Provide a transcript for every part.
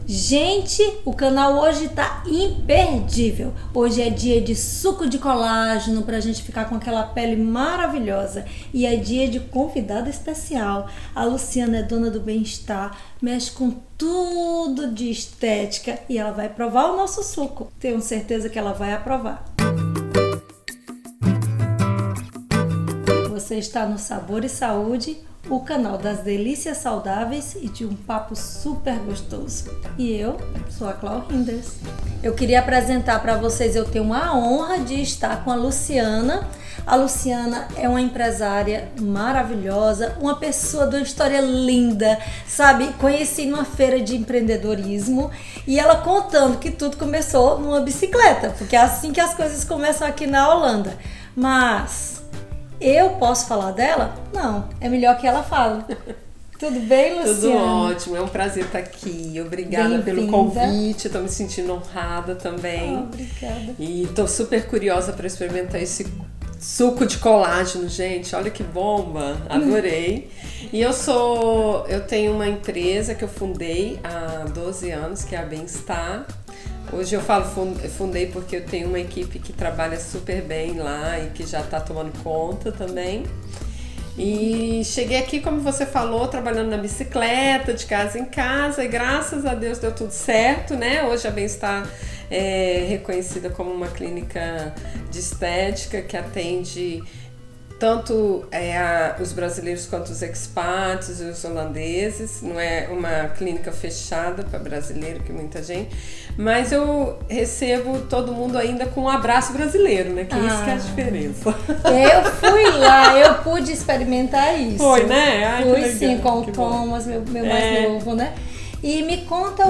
Gente, o canal hoje tá imperdível. Hoje é dia de suco de colágeno pra gente ficar com aquela pele maravilhosa. E é dia de convidada especial. A Luciana é dona do bem-estar, mexe com tudo de estética e ela vai provar o nosso suco. Tenho certeza que ela vai aprovar. Você está no Sabor e Saúde, o canal das delícias saudáveis e de um papo super gostoso. E eu sou a Clau Hinders. Eu queria apresentar para vocês, eu tenho a honra de estar com a Luciana. A Luciana é uma empresária maravilhosa, uma pessoa de uma história linda, sabe? Conheci numa feira de empreendedorismo e ela contando que tudo começou numa bicicleta, porque é assim que as coisas começam aqui na Holanda. Mas eu posso falar dela? Não, é melhor que ela fale. Tudo bem, Luciana? Tudo ótimo, é um prazer estar aqui. Obrigada pelo convite, estou me sentindo honrada também. Obrigada. E estou super curiosa para experimentar esse suco de colágeno, gente. Olha que bomba, adorei. E eu tenho uma empresa que eu fundei há 12 anos, que é a Bem-Estar. Hoje eu falo fundei porque eu tenho uma equipe que trabalha super bem lá e que já está tomando conta também. E cheguei aqui, como você falou, trabalhando na bicicleta, de casa em casa, e graças a Deus deu tudo certo, né? Hoje a Bem-Estar é reconhecida como uma clínica de estética que atende tanto os brasileiros quanto os expats e os holandeses. Não é uma clínica fechada para brasileiro, que muita gente, mas eu recebo todo mundo ainda com um abraço brasileiro, né? Que isso que é a diferença. Eu fui lá, eu pude experimentar isso. Foi, né? Ai, fui sim, com o Thomas, meu mais novo, né? E me conta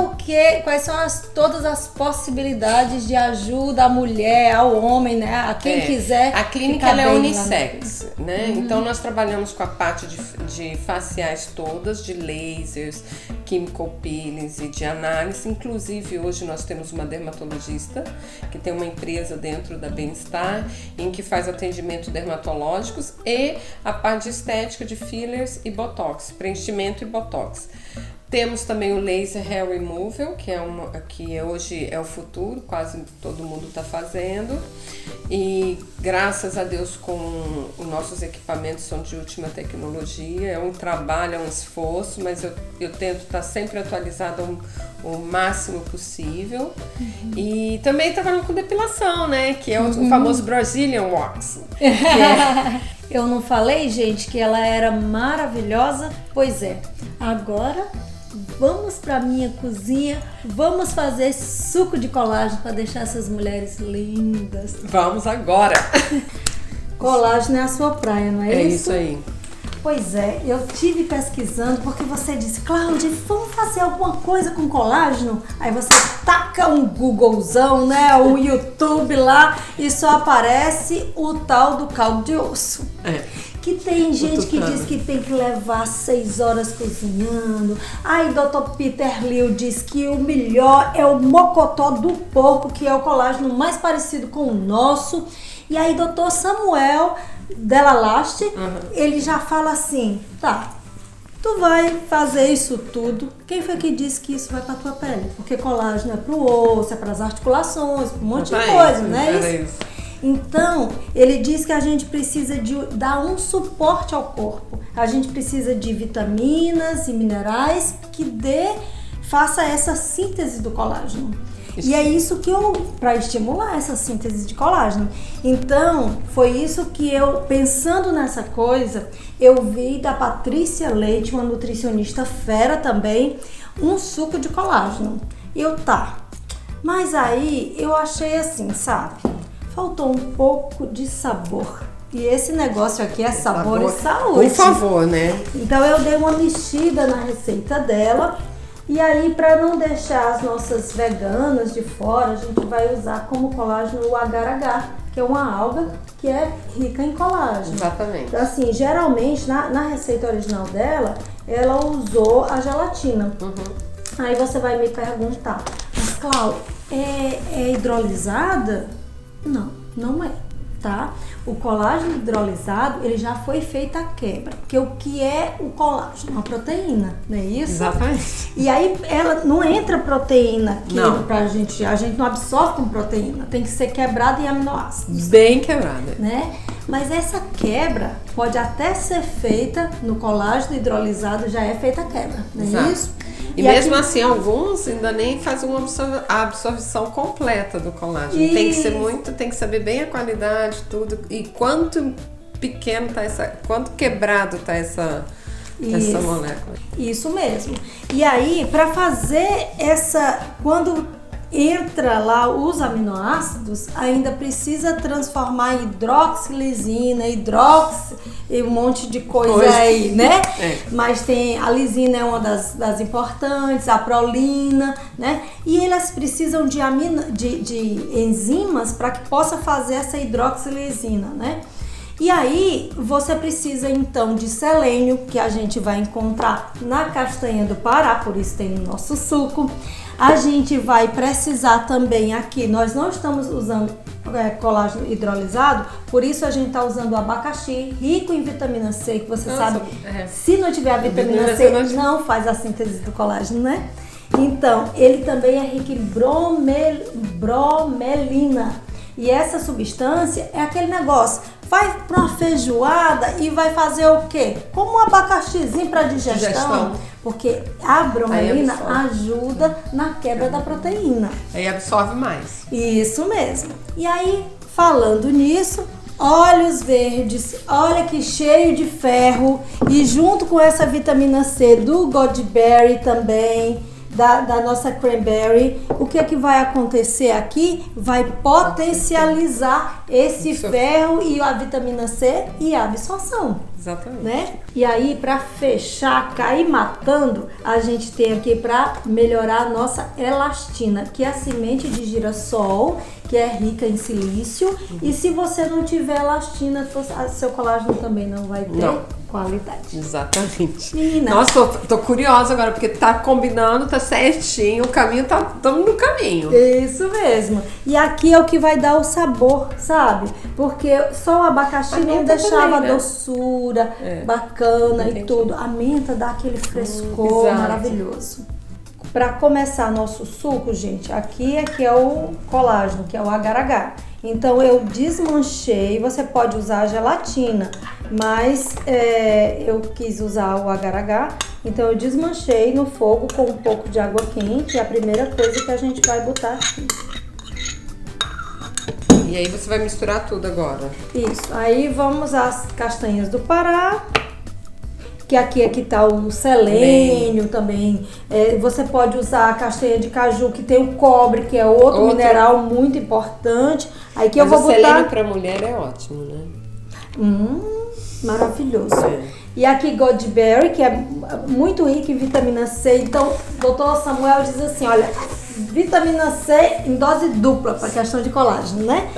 quais são todas as possibilidades de ajuda à mulher, ao homem, né? A quem quiser. A clínica ela é unissex, né? Então nós trabalhamos com a parte de faciais todas, de lasers, chemical peelings e de análise. Inclusive hoje nós temos uma dermatologista que tem uma empresa dentro da Bem-Estar em que faz atendimento dermatológicos e a parte de estética de fillers e botox, preenchimento e botox. Temos também o Laser Hair Removal, que hoje é o futuro, quase todo mundo está fazendo. E graças a Deus os nossos equipamentos são de última tecnologia. É um trabalho, é um esforço, mas eu tento estar sempre atualizada o máximo possível. E também trabalhando com depilação, né? Que é o famoso Brazilian Wax. Eu não falei, gente, que ela era maravilhosa? Pois é, agora vamos para minha cozinha, vamos fazer suco de colágeno para deixar essas mulheres lindas. Vamos agora! Colágeno é a sua praia, não é isso? É isso aí. Pois é, eu tive pesquisando porque você disse, Cláudia, vamos fazer alguma coisa com colágeno? Aí você taca um Googlezão, né, um YouTube lá e só aparece o tal do caldo de osso. Que tem gente que diz que tem que levar 6 horas cozinhando. Aí Dr. Peter Liu diz que o melhor é o mocotó do porco, que é o colágeno mais parecido com o nosso. E aí Dr. Samuel Della Laste, ele já fala assim, tá, tu vai fazer isso tudo. Quem foi que disse que isso vai pra tua pele? Porque colágeno é pro osso, é pras articulações, pra um monte de coisa, não é isso? Então, ele diz que a gente precisa dar um suporte ao corpo. A gente precisa de vitaminas e minerais que faça essa síntese do colágeno. E é isso que para estimular essa síntese de colágeno. Então, foi isso que pensando nessa coisa, eu vi da Patrícia Leite, uma nutricionista fera também, um suco de colágeno. Mas aí eu achei assim, sabe? Faltou um pouco de sabor. E esse negócio aqui é sabor e saúde. Por favor, né? Então eu dei uma mexida na receita dela. E aí, para não deixar as nossas veganas de fora, a gente vai usar como colágeno o agar-agar, que é uma alga que é rica em colágeno. Exatamente. Então, assim, geralmente, na receita original dela, ela usou a gelatina. Aí você vai me perguntar, mas Cláudia, é hidrolisada? Não, não é, tá? O colágeno hidrolisado, ele já foi feita a quebra. Porque o que é o colágeno? Uma proteína, não é isso? Exatamente. E aí ela não entra proteína que Não. a gente não absorve com proteína, tem que ser quebrada em aminoácidos. Bem quebrada. Né? Mas essa quebra pode até ser feita no colágeno hidrolisado, já é feita a quebra, não é Exato. isso? E mesmo assim, alguns ainda nem fazem a absorção completa do colágeno. Tem que ser tem que saber bem a qualidade, tudo. E quanto pequeno tá quanto quebrado tá essa molécula. Isso mesmo. E aí, para fazer quando entra lá os aminoácidos, ainda precisa transformar em hidroxilisina, e um monte de coisa aí, né? Mas tem a lisina, é uma das importantes, a prolina, né? E elas precisam de enzimas para que possa fazer essa hidroxilisina, né? E aí, você precisa então de selênio, que a gente vai encontrar na castanha do Pará, por isso tem no nosso suco. A gente vai precisar também aqui, nós não estamos usando colágeno hidrolisado, por isso a gente está usando o abacaxi, rico em vitamina C, que você sabe, se não tiver a vitamina C, não faz a síntese do colágeno, né? Então, ele também é rico em bromelina. E essa substância é aquele negócio, vai para uma feijoada e vai fazer o quê? Como um abacaxizinho para digestão, porque a bromelina ajuda na quebra da proteína. Aí absorve mais. Isso mesmo. E aí, falando nisso, óleos verdes, olha que cheio de ferro, e junto com essa vitamina C do Goodberry também, da nossa cranberry, o que é que vai acontecer aqui? Vai potencializar esse ferro e a vitamina C e a absorção. Exatamente. Né? E aí, para fechar, cair matando, a gente tem aqui para melhorar a nossa elastina, que é a semente de girassol, que é rica em silício. E se você não tiver elastina, seu colágeno também não vai ter qualidade. Exatamente. Menina. Nossa, tô curiosa agora, porque tá combinando, tá certinho, o caminho estamos no caminho. Isso mesmo. E aqui é o que vai dar o sabor, sabe? Porque só o abacaxi não deixava também, né? Doçura, bacana e tudo. A menta dá aquele frescor maravilhoso. Para começar nosso suco, gente, aqui é o colágeno, que é o agar-agar. Então eu desmanchei, você pode usar a gelatina, mas eu quis usar o agar-agar, então eu desmanchei no fogo com um pouco de água quente, é a primeira coisa que a gente vai botar aqui. E aí você vai misturar tudo agora. Isso, aí vamos às castanhas do Pará, que aqui tá o selênio também. Você pode usar a castanha de caju, que tem o cobre, que é outro mineral muito importante. Aí que eu vou botar. O selênio para mulher é ótimo, né? Maravilhoso. E aqui Goodberry, que é muito rico em vitamina C. Então, o doutor Samuel diz assim, olha, vitamina C em dose dupla para questão de colágeno, né?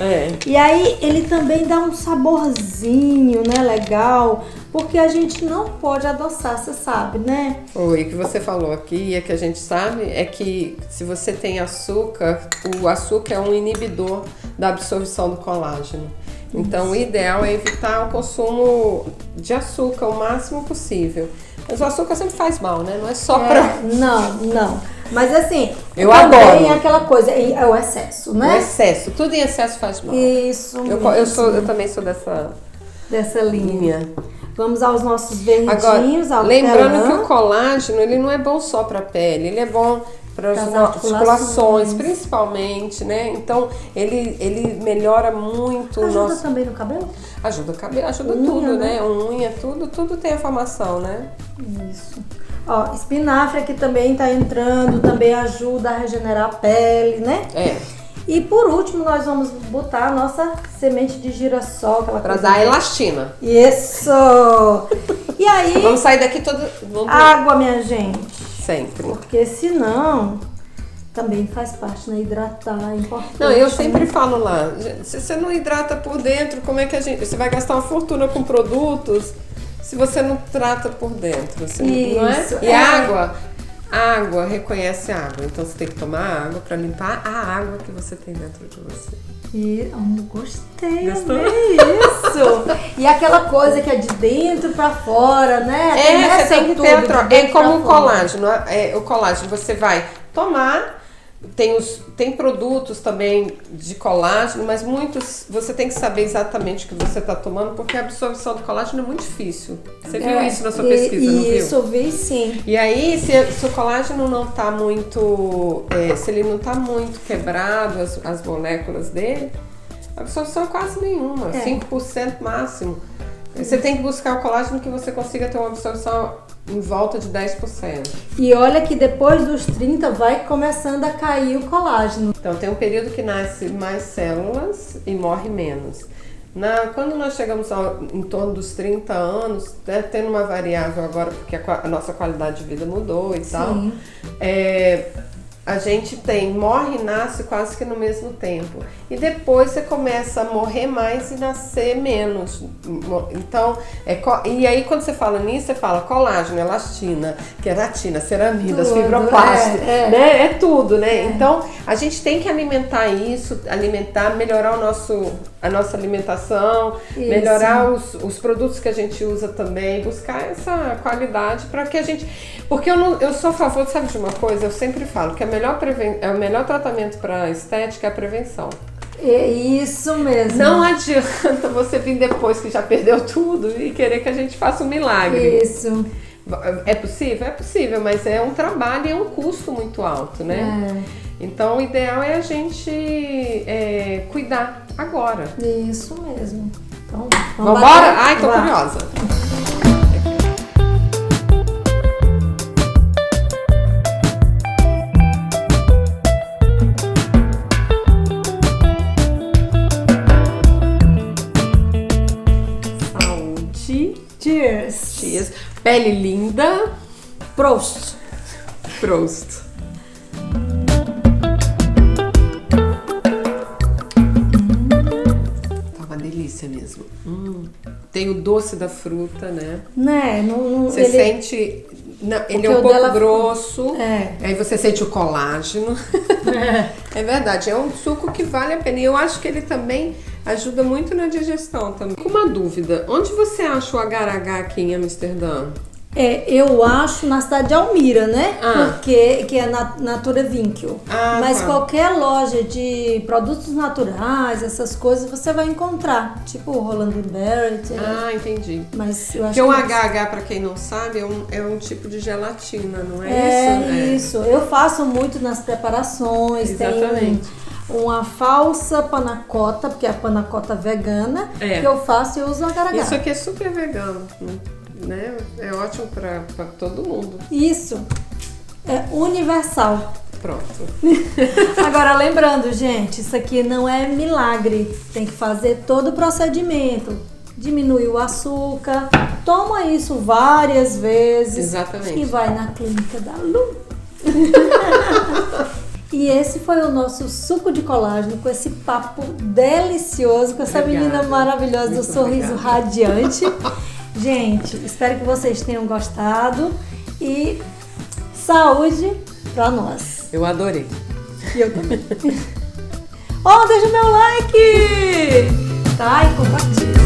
E aí ele também dá um saborzinho, né, legal, porque a gente não pode adoçar, você sabe, né? O que você falou aqui, e que a gente sabe, é que se você tem açúcar, o açúcar é um inibidor da absorção do colágeno. Então, o ideal é evitar o consumo de açúcar o máximo possível. Mas o açúcar sempre faz mal, né? Não é só pra... Não. Mas assim, eu também adoro. É aquela coisa, é o excesso, né? O excesso. Tudo em excesso faz mal. Isso mesmo. Eu também sou dessa linha. Vamos aos nossos verdinhos. Agora, lembrando que o colágeno, ele não é bom só pra pele. Ele é bom para as articulações, principalmente, né? Então, ele melhora muito o nosso... também no cabelo? Ajuda o cabelo, ajuda tudo, né? Unha, tudo tem a formação, né? Isso. Ó, espinafre aqui também tá entrando, também ajuda a regenerar a pele, né? E por último, nós vamos botar a nossa semente de girassol, aquela pra dar elastina. Isso! E aí... Vamos sair daqui todo... Água, minha gente. Sempre. Porque senão também faz parte, né? Hidratar é importante. Não, eu sempre falo lá, se você não hidrata por dentro, como é que você vai gastar uma fortuna com produtos se você não trata por dentro? Isso, não é? E a água reconhece a água, então você tem que tomar água para limpar a água que você tem dentro de você. Gostei, isso! E aquela coisa que é de dentro pra fora, né? Você tem que ter a troca. É como o colágeno. O colágeno, você vai tomar. Tem produtos também de colágeno, mas muitos você tem que saber exatamente o que você está tomando, porque a absorção do colágeno é muito difícil. Você viu isso na sua pesquisa, não viu? Isso, vi sim. E aí, se o colágeno não está muito, se ele não está muito quebrado, as moléculas dele, a absorção é quase nenhuma, 5% máximo. Você tem que buscar o colágeno que você consiga ter uma absorção em volta de 10%. E olha que depois dos 30 vai começando a cair o colágeno. Então tem um período que nasce mais células e morre menos. Quando nós chegamos em torno dos 30 anos, tendo uma variável agora, porque a nossa qualidade de vida mudou e tal, a gente morre e nasce quase que no mesmo tempo. E depois você começa a morrer mais e nascer menos. Então, e aí quando você fala nisso, você fala colágeno, elastina, queratina, ceramidas, fibroplasto, né? É tudo, né? Então, a gente tem que alimentar isso, melhorar a nossa alimentação, melhorar os produtos que a gente usa também, buscar essa qualidade para que a gente... Porque eu sou a favor, sabe de uma coisa? Eu sempre falo que o melhor tratamento para estética é a prevenção. É isso mesmo. Não adianta você vir depois que já perdeu tudo e querer que a gente faça um milagre. Isso. É possível? É possível, mas é um trabalho e é um custo muito alto, né? Então o ideal é a gente cuidar agora. Isso mesmo. Então, vamos embora? Ai, tô curiosa. Cheers. Pele linda. Prost. Prost. Tá uma delícia mesmo. Tem o doce da fruta, né? Você sente... ele é um pouco grosso. Aí você sente o colágeno. É verdade, é um suco que vale a pena. E eu acho que ele também ajuda muito na digestão também. Com uma dúvida, onde você acha o agar-agar aqui em Amsterdã? Eu acho na cidade de Almira, né? Porque que é Natura Winkel. Mas qualquer loja de produtos naturais, essas coisas, você vai encontrar. Tipo o Roland Barrett. Entendi. Mas eu acho que o agar-agar, pra quem não sabe, é um tipo de gelatina, não é isso? Isso. Eu faço muito nas preparações. Exatamente. Tem uma falsa panacota, porque é a panacota vegana, que eu faço e eu uso o agar-agar. Isso aqui é super vegano, né? É ótimo pra todo mundo. Isso. É universal. Pronto. Agora, lembrando, gente, isso aqui não é milagre. Tem que fazer todo o procedimento. Diminuir o açúcar. Toma isso várias vezes. Exatamente. E vai na clínica da Lu. E esse foi o nosso suco de colágeno com esse papo delicioso com essa menina maravilhosa do sorriso radiante. Gente, espero que vocês tenham gostado e saúde pra nós. Eu adorei. E eu também. Deixa o meu like! Tá? E compartilha.